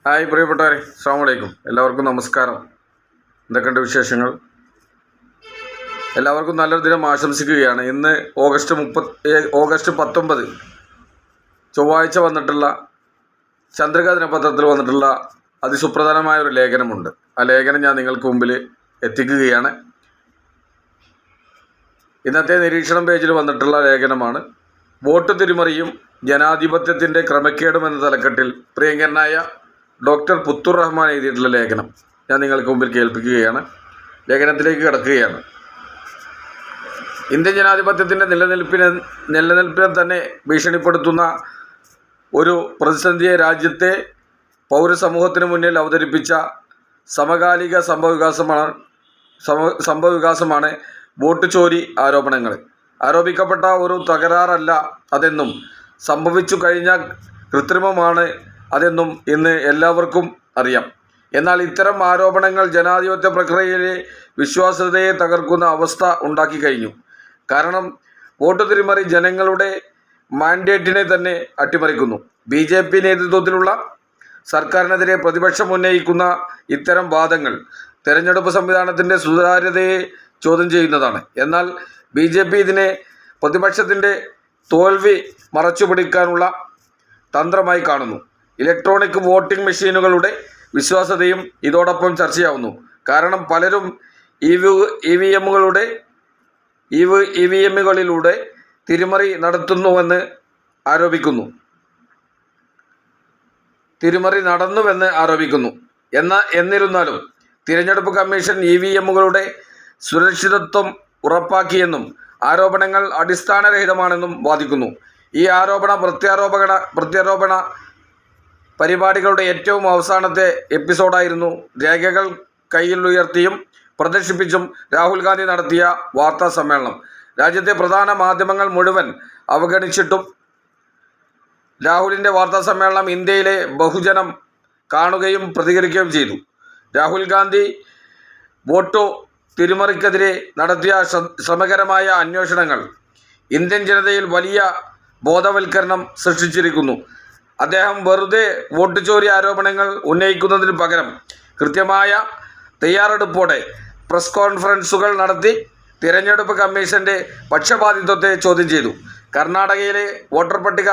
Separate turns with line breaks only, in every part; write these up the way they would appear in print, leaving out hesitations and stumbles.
Hi പ്രിയപ്പെട്ടവരെ, അസ്സലാമു അലൈക്കും. എല്ലാവർക്കും നമസ്കാരം. എന്തൊക്കെയുണ്ട് വിശേഷങ്ങൾ? എല്ലാവർക്കും നല്ലൊരു ദിനം ആശംസിക്കുകയാണ്. ഇന്ന് ഓഗസ്റ്റ് 19 ചൊവ്വാഴ്ച വന്നിട്ടുള്ള ചന്ദ്രിക ദിനപത്രത്തിൽ വന്നിട്ടുള്ള അതിസുപ്രധാനമായ ഒരു ലേഖനമുണ്ട്. ആ ലേഖനം ഞാൻ നിങ്ങൾക്ക് മുമ്പിൽ എത്തിക്കുകയാണ്. ഇന്നത്തെ നിരീക്ഷണം പേജിൽ വന്നിട്ടുള്ള ലേഖനമാണ്. വോട്ട് തിരിമറിയും ജനാധിപത്യത്തിൻ്റെ ക്രമക്കേടും എന്ന തലക്കെട്ടിൽ പ്രിയങ്കരനായ ഡോക്ടർ പുത്തൂർ റഹ്മാൻ എഴുതിയിട്ടുള്ള ലേഖനം ഞാൻ നിങ്ങൾക്ക് മുമ്പിൽ കേൾപ്പിക്കുകയാണ്. ലേഖനത്തിലേക്ക് കിടക്കുകയാണ്. ഇന്ത്യൻ ജനാധിപത്യത്തിൻ്റെ നിലനിൽപ്പിനെ തന്നെ ഭീഷണിപ്പെടുത്തുന്ന ഒരു പ്രതിസന്ധിയെ രാജ്യത്തെ പൗരസമൂഹത്തിന് മുന്നിൽ അവതരിപ്പിച്ച സമകാലിക സംഭവവികാസമാണ് വോട്ട് ചോരി ആരോപണങ്ങൾ. ആരോപിക്കപ്പെട്ട ഒരു തകരാറല്ല അതെന്നും സംഭവിച്ചു കഴിഞ്ഞ കൃത്രിമമാണ് അതെന്നും ഇന്ന് എല്ലാവർക്കും അറിയാം. എന്നാൽ ഇത്തരം ആരോപണങ്ങൾ ജനാധിപത്യ പ്രക്രിയയിലെ വിശ്വാസ്യതയെ തകർക്കുന്ന അവസ്ഥ ഉണ്ടാക്കി കഴിഞ്ഞു. കാരണം വോട്ട് തിരിമറി ജനങ്ങളുടെ മാൻഡേറ്റിനെ തന്നെ അട്ടിമറിക്കുന്നു. BJP നേതൃത്വത്തിലുള്ള സർക്കാരിനെതിരെ പ്രതിപക്ഷം ഉന്നയിക്കുന്ന ഇത്തരം വാദങ്ങൾ തെരഞ്ഞെടുപ്പ് സംവിധാനത്തിൻ്റെ സുതാര്യതയെ ചോദ്യം ചെയ്യുന്നതാണ്. എന്നാൽ BJP ഇതിനെ പ്രതിപക്ഷത്തിൻ്റെ തോൽവി മറച്ചുപിടിക്കാനുള്ള തന്ത്രമായി കാണുന്നു. ഇലക്ട്രോണിക് വോട്ടിംഗ് മെഷീനുകളുടെ വിശ്വാസ്യതയും ഇതോടൊപ്പം ചർച്ചയാവുന്നു. കാരണം പലരും EVMകളിലൂടെ തിരിമറി നടന്നുവെന്ന് ആരോപിക്കുന്നു. എന്നിരുന്നാലും തിരഞ്ഞെടുപ്പ് കമ്മീഷൻ EVMകളുടെ സുരക്ഷിതത്വം ഉറപ്പാക്കിയെന്നും ആരോപണങ്ങൾ അടിസ്ഥാനരഹിതമാണെന്നും വാദിക്കുന്നു. ഈ പ്രത്യാരോപണ പരിപാടികളുടെ ഏറ്റവും അവസാനത്തെ എപ്പിസോഡായിരുന്നു രേഖകൾ കയ്യിലുയർത്തിയും പ്രദർശിപ്പിച്ചും രാഹുൽ ഗാന്ധി നടത്തിയ വാർത്താ സമ്മേളനം. രാജ്യത്തെ പ്രധാന മാധ്യമങ്ങൾ മുഴുവൻ അവഗണിച്ചിട്ടും രാഹുലിൻ്റെ വാർത്താ സമ്മേളനം ഇന്ത്യയിലെ ബഹുജനം കാണുകയും പ്രതികരിക്കുകയും ചെയ്തു. രാഹുൽ ഗാന്ധി വോട്ട് തിരിമറിക്കെതിരെ നടത്തിയ ശ്രമകരമായ അന്വേഷണങ്ങൾ ഇന്ത്യൻ ജനതയിൽ വലിയ ബോധവൽക്കരണം സൃഷ്ടിച്ചിരിക്കുന്നു. അദ്ദേഹം വെറുതെ വോട്ട് ചോരി ആരോപണങ്ങൾ ഉന്നയിക്കുന്നതിന് പകരം കൃത്യമായ തയ്യാറെടുപ്പോടെ പ്രസ് കോൺഫറൻസുകൾ നടത്തി തിരഞ്ഞെടുപ്പ് കമ്മീഷൻ്റെ പക്ഷപാതിത്വത്തെ ചോദ്യം ചെയ്തു. കർണാടകയിലെ വോട്ടർ പട്ടിക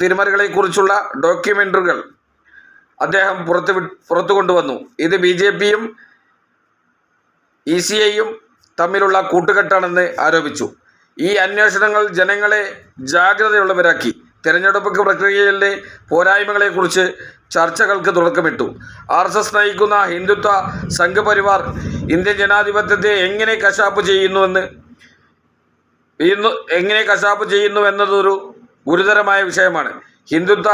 തിരിമറികളെക്കുറിച്ചുള്ള ഡോക്യുമെൻ്ററികൾ അദ്ദേഹം പുറത്തു കൊണ്ടുവന്നു. ഇത് BJPയും ECIയും തമ്മിലുള്ള കൂട്ടുകെട്ടാണെന്ന് ആരോപിച്ചു. ഈ അന്വേഷണങ്ങൾ ജനങ്ങളെ ജാഗ്രതയുള്ളവരാക്കി. തെരഞ്ഞെടുപ്പ് പ്രക്രിയയിലെ പോരായ്മകളെക്കുറിച്ച് ചർച്ചകൾക്ക് തുടക്കമിട്ടു. RSS നയിക്കുന്ന ഹിന്ദുത്വ സംഘപരിവാർ ഇന്ത്യൻ ജനാധിപത്യത്തെ എങ്ങനെ കശാപ്പ് ചെയ്യുന്നുവെന്നതൊരു ഗുരുതരമായ വിഷയമാണ്. ഹിന്ദുത്വ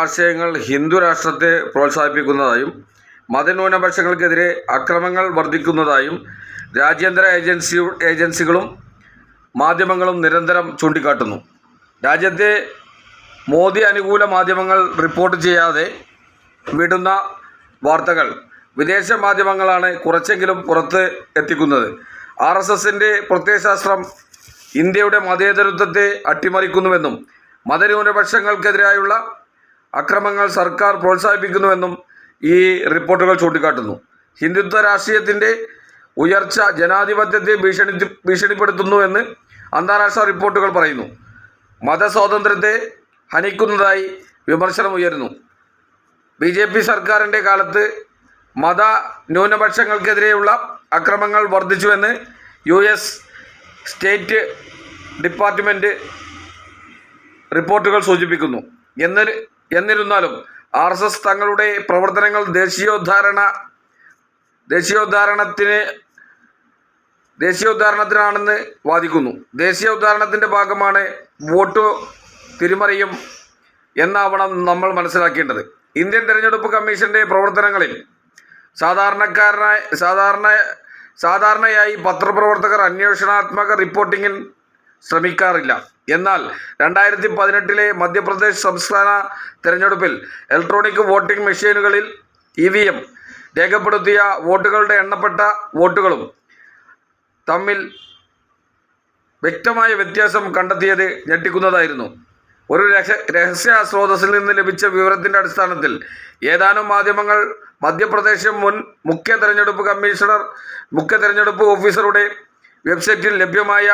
ആശയങ്ങൾ ഹിന്ദു രാഷ്ട്രത്തെ പ്രോത്സാഹിപ്പിക്കുന്നതായും മതന്യൂനപക്ഷങ്ങൾക്കെതിരെ അക്രമങ്ങൾ വർദ്ധിക്കുന്നതായും രാജ്യാന്തര ഏജൻസികളും മാധ്യമങ്ങളും നിരന്തരം ചൂണ്ടിക്കാട്ടുന്നു. രാജ്യത്തെ മോദി അനുകൂല മാധ്യമങ്ങൾ റിപ്പോർട്ട് ചെയ്യാതെ വിടുന്ന വാർത്തകൾ വിദേശ മാധ്യമങ്ങളാണ് കുറച്ചെങ്കിലും പുറത്ത് എത്തിക്കുന്നത്. RSSൻ്റെ പ്രത്യയശാസ്ത്രം ഇന്ത്യയുടെ മതേതരത്വത്തെ അട്ടിമറിക്കുന്നുവെന്നും മതന്യൂനപക്ഷങ്ങൾക്കെതിരായുള്ള അക്രമങ്ങൾ സർക്കാർ പ്രോത്സാഹിപ്പിക്കുന്നുവെന്നും ഈ റിപ്പോർട്ടുകൾ ചൂണ്ടിക്കാട്ടുന്നു. ഹിന്ദുത്വ രാഷ്ട്രീയത്തിൻ്റെ ഉയർച്ച ജനാധിപത്യത്തെ ഭീഷണിപ്പെടുത്തുന്നുവെന്ന് അന്താരാഷ്ട്ര റിപ്പോർട്ടുകൾ പറയുന്നു. മതസ്വാതന്ത്ര്യത്തെ ഹനിക്കുന്നതായി വിമർശനം ഉയരുന്നു. BJP സർക്കാരിൻ്റെ കാലത്ത് മത ന്യൂനപക്ഷങ്ങൾക്കെതിരെയുള്ള അക്രമങ്ങൾ വർദ്ധിച്ചുവെന്ന് US സ്റ്റേറ്റ് ഡിപ്പാർട്ട്മെൻറ്റ് റിപ്പോർട്ടുകൾ സൂചിപ്പിക്കുന്നു. എന്നിരുന്നാലും RSS തങ്ങളുടെ പ്രവർത്തനങ്ങൾ ദേശീയോദ്ധാരണത്തിനാണെന്ന് വാദിക്കുന്നു. ദേശീയോദ്ധാരണത്തിൻ്റെ ഭാഗമാണ് വോട്ട് തിരിമറിയും എന്നാവണം നമ്മൾ മനസ്സിലാക്കേണ്ടത്. ഇന്ത്യൻ തെരഞ്ഞെടുപ്പ് കമ്മീഷൻ്റെ പ്രവർത്തനങ്ങളിൽ സാധാരണയായി പത്രപ്രവർത്തകർ അന്വേഷണാത്മക റിപ്പോർട്ടിങ്ങിൽ ശ്രമിക്കാറില്ല. എന്നാൽ 2018 മധ്യപ്രദേശ് സംസ്ഥാന തെരഞ്ഞെടുപ്പിൽ ഇലക്ട്രോണിക് വോട്ടിംഗ് മെഷീനുകളിൽ EVM രേഖപ്പെടുത്തിയ വോട്ടുകളുടെ എണ്ണപ്പെട്ട വോട്ടുകളും തമ്മിൽ വ്യക്തമായ വ്യത്യാസം കണ്ടെത്തിയത് ഞെട്ടിക്കുന്നതായിരുന്നു. ഒരു രഹസ്യ സ്രോതസ്സിൽ നിന്ന് ലഭിച്ച വിവരത്തിൻ്റെ അടിസ്ഥാനത്തിൽ ഏതാനും മാധ്യമങ്ങൾ മധ്യപ്രദേശ് മുൻ മുഖ്യ തെരഞ്ഞെടുപ്പ് ഓഫീസറുടെ വെബ്സൈറ്റിൽ ലഭ്യമായ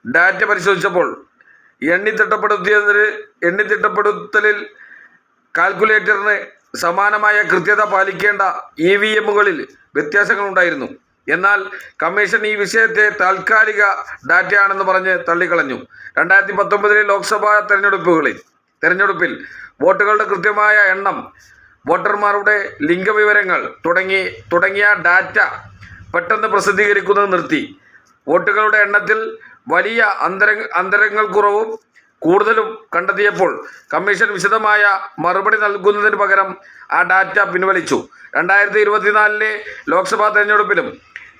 ഡാറ്റ പരിശോധിച്ചപ്പോൾ എണ്ണിത്തിട്ടപ്പെടുത്തലിൽ കാൽക്കുലേറ്ററിന് സമാനമായ കൃത്യത പാലിക്കേണ്ട EVMകളിൽ വ്യത്യാസങ്ങളുണ്ടായിരുന്നു. എന്നാൽ കമ്മീഷൻ ഈ വിഷയത്തെ താൽക്കാലിക ഡാറ്റയാണെന്ന് പറഞ്ഞ് തള്ളിക്കളഞ്ഞു. 2019 ലോക്സഭാ തെരഞ്ഞെടുപ്പിൽ വോട്ടുകളുടെ കൃത്യമായ എണ്ണം, വോട്ടർമാരുടെ ലിംഗവിവരങ്ങൾ തുടങ്ങിയ ഡാറ്റ പെട്ടെന്ന് പ്രസിദ്ധീകരിക്കുന്നത് നിർത്തി. വോട്ടുകളുടെ എണ്ണത്തിൽ വലിയ അന്തരങ്ങൾക്കുറവും കൂടുതലും കണ്ടെത്തിയപ്പോൾ കമ്മീഷൻ വിശദമായ മറുപടി നൽകുന്നതിന് പകരം ആ ഡാറ്റ പിൻവലിച്ചു. 2024 ലോക്സഭാ തെരഞ്ഞെടുപ്പിലും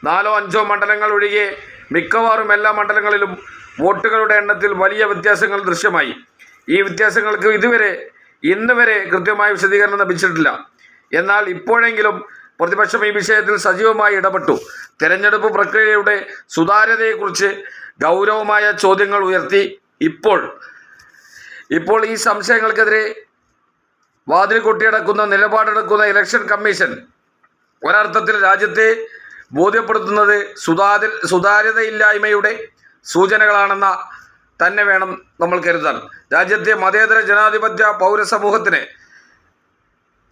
4-5 മണ്ഡലങ്ങൾ ഒഴികെ മിക്കവാറും എല്ലാ മണ്ഡലങ്ങളിലും വോട്ടുകളുടെ എണ്ണത്തിൽ വലിയ വ്യത്യാസങ്ങൾ ദൃശ്യമായി. ഈ വ്യത്യാസങ്ങൾക്ക് ഇന്ന് വരെ കൃത്യമായ വിശദീകരണം ലഭിച്ചിട്ടില്ല. എന്നാൽ ഇപ്പോഴെങ്കിലും പ്രതിപക്ഷം ഈ വിഷയത്തിൽ സജീവമായി ഇടപെട്ടു. തെരഞ്ഞെടുപ്പ് പ്രക്രിയയുടെ സുതാര്യതയെക്കുറിച്ച് ഗൗരവമായ ചോദ്യങ്ങൾ ഉയർത്തി. ഇപ്പോൾ ഈ സംശയങ്ങൾക്കെതിരെ വാതിൽ കൊട്ടിയടക്കുന്ന നിലപാടെടുക്കുന്ന ഇലക്ഷൻ കമ്മീഷൻ ഒരർത്ഥത്തിൽ രാജ്യത്തെ ബോധ്യപ്പെടുത്തുന്നത് സുതാര്യതയില്ലായ്മയുടെ സൂചനകളാണെന്ന തന്നെ വേണം നമ്മൾ കരുതാൻ. രാജ്യത്തെ മതേതര ജനാധിപത്യ പൗരസമൂഹത്തിന്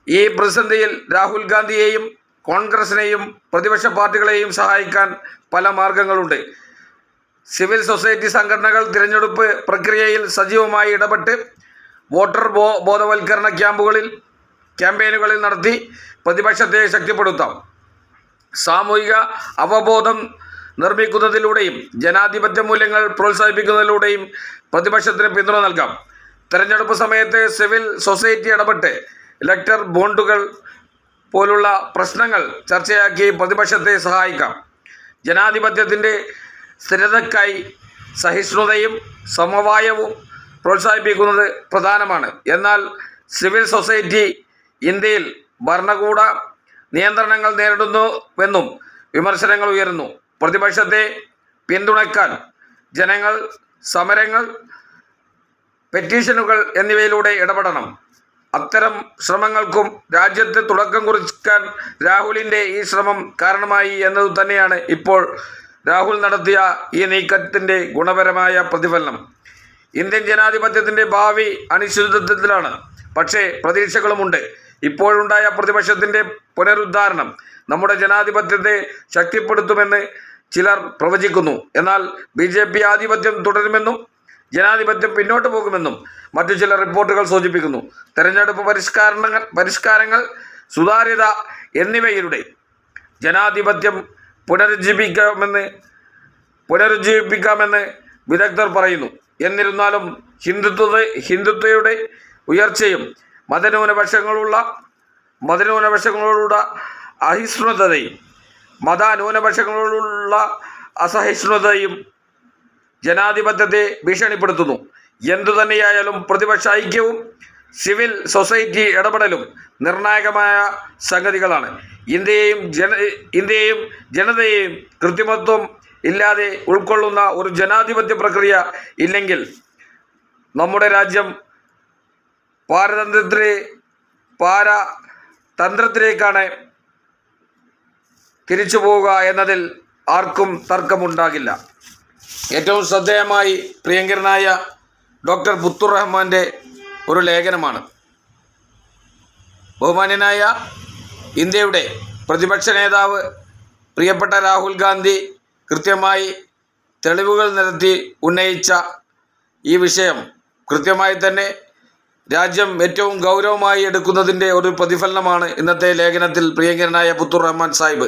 ഈ പ്രതിസന്ധിയിൽ രാഹുൽ ഗാന്ധിയെയും കോൺഗ്രസിനെയും പ്രതിപക്ഷ പാർട്ടികളെയും സഹായിക്കാൻ പല മാർഗങ്ങളുണ്ട്. സിവിൽ സൊസൈറ്റി സംഘടനകൾ തിരഞ്ഞെടുപ്പ് പ്രക്രിയയിൽ സജീവമായി ഇടപെട്ട് വോട്ടർ ബോധവൽക്കരണ ക്യാമ്പയിനുകളിൽ നടത്തി പ്രതിപക്ഷത്തെ ശക്തിപ്പെടുത്താം. സാമൂഹിക അവബോധം നിർമ്മിക്കുന്നതിലൂടെയും ജനാധിപത്യ മൂല്യങ്ങൾ പ്രോത്സാഹിപ്പിക്കുന്നതിലൂടെയും പ്രതിപക്ഷത്തിന് പിന്തുണ നൽകാം. തെരഞ്ഞെടുപ്പ് സമയത്ത് സിവിൽ സൊസൈറ്റി ഇടപെട്ട് ഇലക്ടർ ബോണ്ടുകൾ പോലുള്ള പ്രശ്നങ്ങൾ ചർച്ചയാക്കി പ്രതിപക്ഷത്തെ സഹായിക്കാം. ജനാധിപത്യത്തിൻ്റെ സ്ഥിരതയ്ക്കായി സഹിഷ്ണുതയും സമവായവും പ്രോത്സാഹിപ്പിക്കുന്നത് പ്രധാനമാണ്. എന്നാൽ സിവിൽ സൊസൈറ്റി ഇന്ത്യയിൽ ഭരണകൂട നിയന്ത്രണങ്ങൾ നേരിടുന്നുവെന്നും വിമർശനങ്ങൾ ഉയരുന്നു. പ്രതിപക്ഷത്തെ പിന്തുണയ്ക്കാൻ ജനങ്ങൾ സമരങ്ങൾ, പെറ്റീഷനുകൾ എന്നിവയിലൂടെ ഇടപെടണം. അത്തരം ശ്രമങ്ങൾക്കും രാജ്യത്ത് തുടക്കം കുറിക്കാൻ രാഹുലിൻ്റെ ഈ ശ്രമം കാരണമായി എന്നത് തന്നെയാണ് ഇപ്പോൾ രാഹുൽ നടത്തിയ ഈ നീക്കത്തിൻ്റെ ഗുണപരമായ പ്രതിഫലനം. ഇന്ത്യൻ ജനാധിപത്യത്തിൻ്റെ ഭാവി അനിശ്ചിതത്വത്തിലാണ്, പക്ഷേ പ്രതീക്ഷകളുമുണ്ട്. ഇപ്പോഴുണ്ടായ പ്രതിപക്ഷത്തിൻ്റെ പുനരുദ്ധാരണം നമ്മുടെ ജനാധിപത്യത്തെ ശക്തിപ്പെടുത്തുമെന്ന് ചിലർ പ്രവചിക്കുന്നു. എന്നാൽ BJP ആധിപത്യം തുടരുമെന്നും ജനാധിപത്യം പിന്നോട്ട് പോകുമെന്നും മറ്റു ചില റിപ്പോർട്ടുകൾ സൂചിപ്പിക്കുന്നു. തെരഞ്ഞെടുപ്പ് പരിഷ്കാരങ്ങൾ, സുതാര്യത എന്നിവയിലൂടെ ജനാധിപത്യം പുനരുജ്ജീവിപ്പിക്കാമെന്ന് വിദഗ്ധർ പറയുന്നു. എന്നിരുന്നാലും ഹിന്ദുത്വയുടെ ഉയർച്ചയും മതന്യൂനപക്ഷങ്ങളോടുള്ള അസഹിഷ്ണുതയും ജനാധിപത്യത്തെ ഭീഷണിപ്പെടുത്തുന്നു. എന്തുതന്നെയായാലും പ്രതിപക്ഷ ഐക്യവും സിവിൽ സൊസൈറ്റി ഇടപെടലും നിർണായകമായ സംഗതികളാണ്. ഇന്ത്യയെയും ജനതയെയും കൃത്രിമത്വം ഇല്ലാതെ ഉൾക്കൊള്ളുന്ന ഒരു ജനാധിപത്യ പ്രക്രിയ ഇല്ലെങ്കിൽ നമ്മുടെ രാജ്യം പാരതന്ത്രത്തിലേക്കാണ് തിരിച്ചു പോവുക എന്നതിൽ ആർക്കും തർക്കമുണ്ടാകില്ല. ഏറ്റവും ശ്രദ്ധേയമായി പ്രിയങ്കരനായ ഡോക്ടർ പുത്തൂർ റഹ്മാൻ്റെ ഒരു ലേഖനമാണ്. ബഹുമാന്യനായ ഇന്ത്യയുടെ പ്രതിപക്ഷ നേതാവ് പ്രിയപ്പെട്ട രാഹുൽ ഗാന്ധി കൃത്യമായി തെളിവുകൾ നിരത്തി ഉന്നയിച്ച ഈ വിഷയം കൃത്യമായി തന്നെ രാജ്യം ഏറ്റവും ഗൗരവമായി എടുക്കുന്നതിൻ്റെ ഒരു പ്രതിഫലനമാണ് ഇന്നത്തെ ലേഖനത്തിൽ പ്രിയങ്കരനായ പുത്തൂർ റഹ്മാൻ സാഹിബ്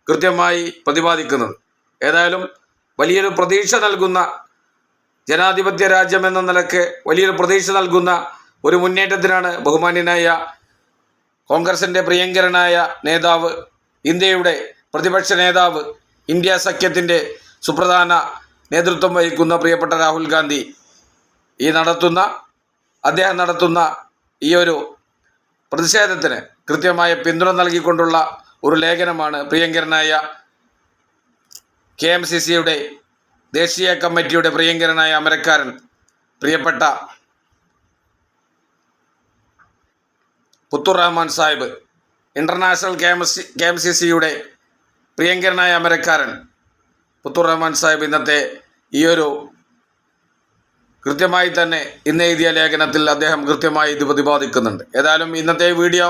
കൃത്യമായി പ്രതിപാദിക്കുന്നത്. ഏതായാലും വലിയൊരു പ്രതീക്ഷ നൽകുന്ന ജനാധിപത്യ രാജ്യം എന്ന നിലയ്ക്ക് വലിയൊരു പ്രതീക്ഷ നൽകുന്ന ഒരു മുന്നേറ്റത്തിനാണ് ബഹുമാന്യനായ കോൺഗ്രസിൻ്റെ പ്രിയങ്കരനായ നേതാവ്, ഇന്ത്യയുടെ പ്രതിപക്ഷ നേതാവ്, ഇന്ത്യ സഖ്യത്തിൻ്റെ സുപ്രധാന നേതൃത്വം വഹിക്കുന്ന പ്രിയപ്പെട്ട രാഹുൽ ഗാന്ധി അദ്ദേഹം നടത്തുന്ന ഈ ഒരു പ്രതിഷേധത്തിന് കൃത്യമായ പിന്തുണ നൽകിക്കൊണ്ടുള്ള ഒരു ലേഖനമാണ് പ്രിയങ്കരനായ KMCCയുടെ ദേശീയ കമ്മിറ്റിയുടെ പ്രിയങ്കരനായ അമരക്കാരൻ, പ്രിയപ്പെട്ട പുത്തൂർ റഹ്മാൻ സാഹിബ്, ഇൻ്റർനാഷണൽ KMCCയുടെ പ്രിയങ്കരനായ അമരക്കാരൻ പുത്തൂർ റഹ്മാൻ സാഹിബ് ഇന്നത്തെ ഈ ഒരു കൃത്യമായി തന്നെ ഇന്ന് എഴുതിയ ലേഖനത്തിൽ അദ്ദേഹം കൃത്യമായി ഇത് പ്രതിപാദിക്കുന്നുണ്ട്. ഏതായാലും ഇന്നത്തെ വീഡിയോ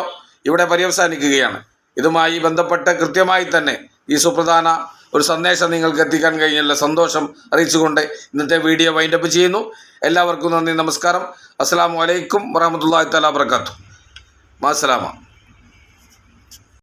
ഇവിടെ പര്യവസാനിക്കുകയാണ്. ഇതുമായി ബന്ധപ്പെട്ട് കൃത്യമായി തന്നെ ഈ സുപ്രധാന ഒരു സന്ദേശം നിങ്ങൾക്ക് എത്തിക്കാൻ കഴിഞ്ഞുള്ള സന്തോഷം അറിയിച്ചുകൊണ്ട് ഇന്നത്തെ വീഡിയോ വൈൻഡപ്പ് ചെയ്യുന്നു. എല്ലാവർക്കും നന്ദി, നമസ്കാരം. അസ്സലാമു അലൈക്കും വറഹ്മത്തുള്ളാഹി തആല വബറകാതുഹു. മാസ്സലാമ.